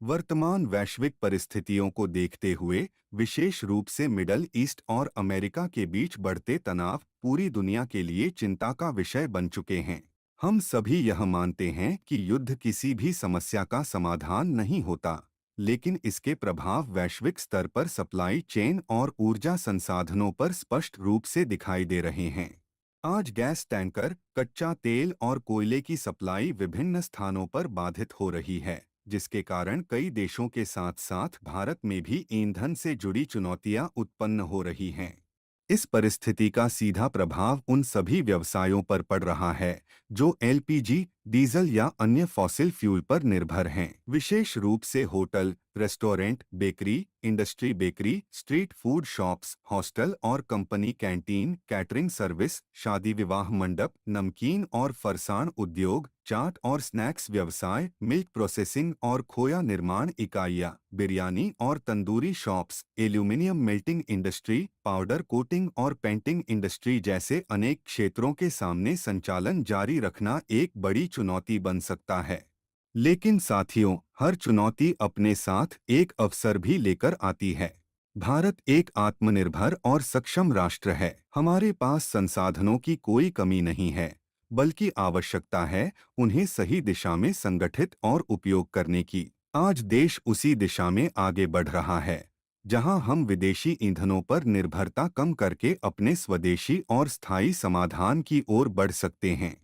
वर्तमान वैश्विक परिस्थितियों को देखते हुए विशेष रूप से मिडल ईस्ट और अमेरिका के बीच बढ़ते तनाव पूरी दुनिया के लिए चिंता का विषय बन चुके हैं। हम सभी यह मानते हैं कि युद्ध किसी भी समस्या का समाधान नहीं होता, लेकिन इसके प्रभाव वैश्विक स्तर पर सप्लाई चेन और ऊर्जा संसाधनों पर स्पष्ट रूप से दिखाई दे रहे हैं। आज गैस टैंकर, कच्चा तेल और कोयले की सप्लाई विभिन्न स्थानों पर बाधित हो रही है, जिसके कारण कई देशों के साथ साथ भारत में भी ईंधन से जुड़ी चुनौतियां उत्पन्न हो रही हैं। इस परिस्थिति का सीधा प्रभाव उन सभी व्यवसायों पर पड़ रहा है जो एलपीजी, डीजल या अन्य फॉसिल फ्यूल पर निर्भर हैं। विशेष रूप से hotel, restaurant, bakery, industry bakery, street food shops, hostel और कंपनी कैंटीन, कैटरिंग सर्विस, शादी विवाह मंडप, नमकीन और फरसाण उद्योग, चाट और स्नैक्स व्यवसाय, मिल्क प्रोसेसिंग और खोया निर्माण इकाइयां, बिरयानी और tandoori shops, aluminium melting industry, powder coating और पेंटिंग इंडस्ट्री जैसे अनेक क्षेत्रों के सामने संचालन जारी रखना एक बड़ी चुनौती बन सकता है। लेकिन साथियों, हर चुनौती अपने साथ एक अवसर भी लेकर आती है। भारत एक आत्मनिर्भर और सक्षम राष्ट्र है। हमारे पास संसाधनों की कोई कमी नहीं है, बल्कि आवश्यकता है उन्हें सही दिशा में संगठित और उपयोग करने की। आज देश उसी दिशा में आगे बढ़ रहा है, जहां हम विदेशी ईंधनों पर निर्भरता कम करके अपने स्वदेशी और स्थायी समाधान की ओर बढ़ सकते हैं।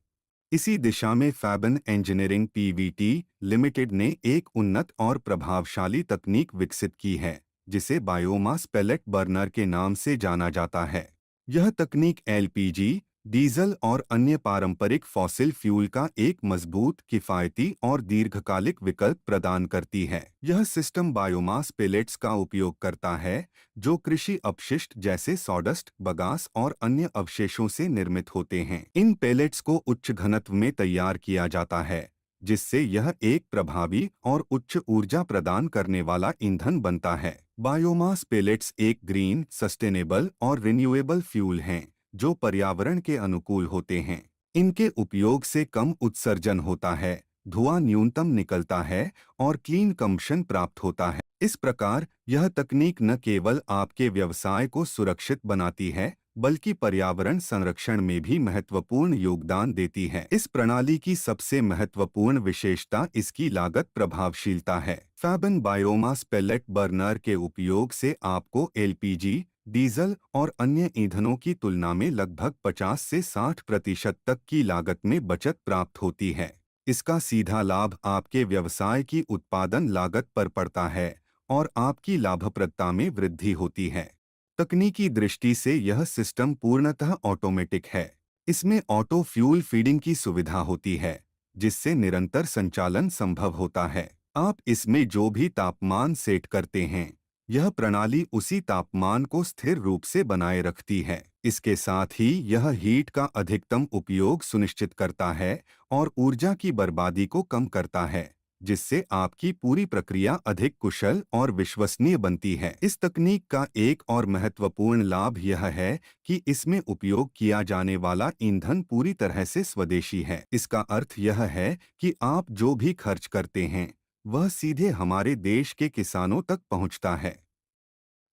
इसी दिशा में फैबन इंजीनियरिंग पीवीटी लिमिटेड ने एक उन्नत और प्रभावशाली तकनीक विकसित की है, जिसे बायोमास पेलेट बर्नर के नाम से जाना जाता है। यह तकनीक एलपीजी, डीजल और अन्य पारंपरिक फॉसिल फ्यूल का एक मजबूत, किफायती और दीर्घकालिक विकल्प प्रदान करती है। यह सिस्टम बायोमास पेलेट्स का उपयोग करता है, जो कृषि अपशिष्ट जैसे सॉडस्ट, बगास और अन्य अवशेषों से निर्मित होते हैं। इन पेलेट्स को उच्च घनत्व में तैयार किया जाता है, जिससे यह एक प्रभावी और उच्च ऊर्जा प्रदान करने वाला ईंधन बनता है। बायोमास पेलेट्स एक ग्रीन, सस्टेनेबल और रिन्यूएबल फ्यूल हैं, जो पर्यावरण के अनुकूल होते हैं। इनके उपयोग से कम उत्सर्जन होता है, धुआं न्यूनतम निकलता है और क्लीन कंबशन प्राप्त होता है। इस प्रकार यह तकनीक न केवल आपके व्यवसाय को सुरक्षित बनाती है, बल्कि पर्यावरण संरक्षण में भी महत्वपूर्ण योगदान देती है। इस प्रणाली की सबसे महत्वपूर्ण विशेषता इसकी लागत प्रभावशीलता है। फैबन बायोमास पेलेट बर्नर के उपयोग से आपको एलपीजी, डीजल और अन्य ईंधनों की तुलना में लगभग 50 से 60% तक की लागत में बचत प्राप्त होती है। इसका सीधा लाभ आपके व्यवसाय की उत्पादन लागत पर पड़ता है और आपकी लाभप्रदता में वृद्धि होती है। तकनीकी दृष्टि से यह सिस्टम पूर्णतः ऑटोमेटिक है। इसमें ऑटो फ्यूल फीडिंग की सुविधा होती है, जिससे निरंतर संचालन संभव होता है। आप इसमें जो भी तापमान सेट करते हैं, यह प्रणाली उसी तापमान को स्थिर रूप से बनाए रखती है। इसके साथ ही यह हीट का अधिकतम उपयोग सुनिश्चित करता है और ऊर्जा की बर्बादी को कम करता है, जिससे आपकी पूरी प्रक्रिया अधिक कुशल और विश्वसनीय बनती है। इस तकनीक का एक और महत्वपूर्ण लाभ यह है कि इसमें उपयोग किया जाने वाला ईंधन पूरी तरह से स्वदेशी है। इसका अर्थ यह है कि आप जो भी खर्च करते हैं, वह सीधे हमारे देश के किसानों तक पहुंचता है।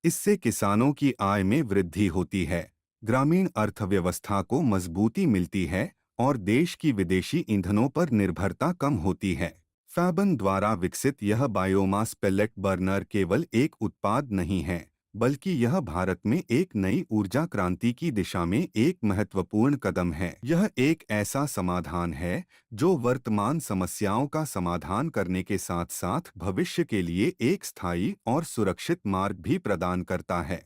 इससे किसानों की आय में वृद्धि होती है, ग्रामीण अर्थव्यवस्था को मजबूती मिलती है और देश की विदेशी ईंधनों पर निर्भरता कम होती है। फैबन द्वारा विकसित यह बायोमास पेलेट बर्नर केवल एक उत्पाद नहीं है, बल्कि यह भारत में एक नई ऊर्जा क्रांति की दिशा में एक महत्वपूर्ण कदम है। यह एक ऐसा समाधान है जो वर्तमान समस्याओं का समाधान करने के साथ साथ भविष्य के लिए एक स्थायी और सुरक्षित मार्ग भी प्रदान करता है।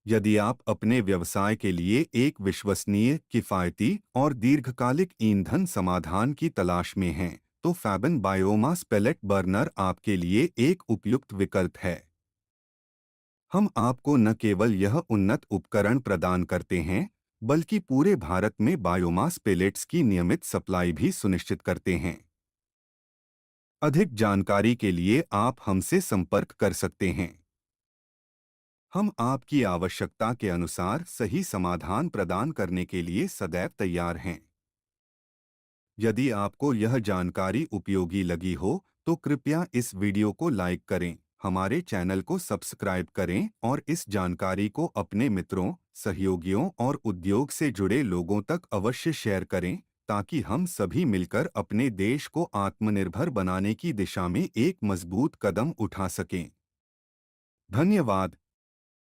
यदि आप अपने व्यवसाय के लिए एक विश्वसनीय, किफायती और दीर्घकालिक ईंधन समाधान की तलाश में हैं, तो फैबन बायोमास पेलेट बर्नर आपके लिए एक उपयुक्त विकल्प है। हम आपको न केवल यह उन्नत उपकरण प्रदान करते हैं, बल्कि पूरे भारत में बायोमास पेलेट्स की नियमित सप्लाई भी सुनिश्चित करते हैं। अधिक जानकारी के लिए आप हमसे संपर्क कर सकते हैं। हम आपकी आवश्यकता के अनुसार सही समाधान प्रदान करने के लिए सदैव तैयार हैं। यदि आपको यह जानकारी उपयोगी लगी हो, तो कृपया इस वीडियो को लाइक करें, हमारे चैनल को सब्सक्राइब करें और इस जानकारी को अपने मित्रों, सहयोगियों और उद्योग से जुड़े लोगों तक अवश्य शेयर करें, ताकि हम सभी मिलकर अपने देश को आत्मनिर्भर बनाने की दिशा में एक मजबूत कदम उठा सकें। धन्यवाद।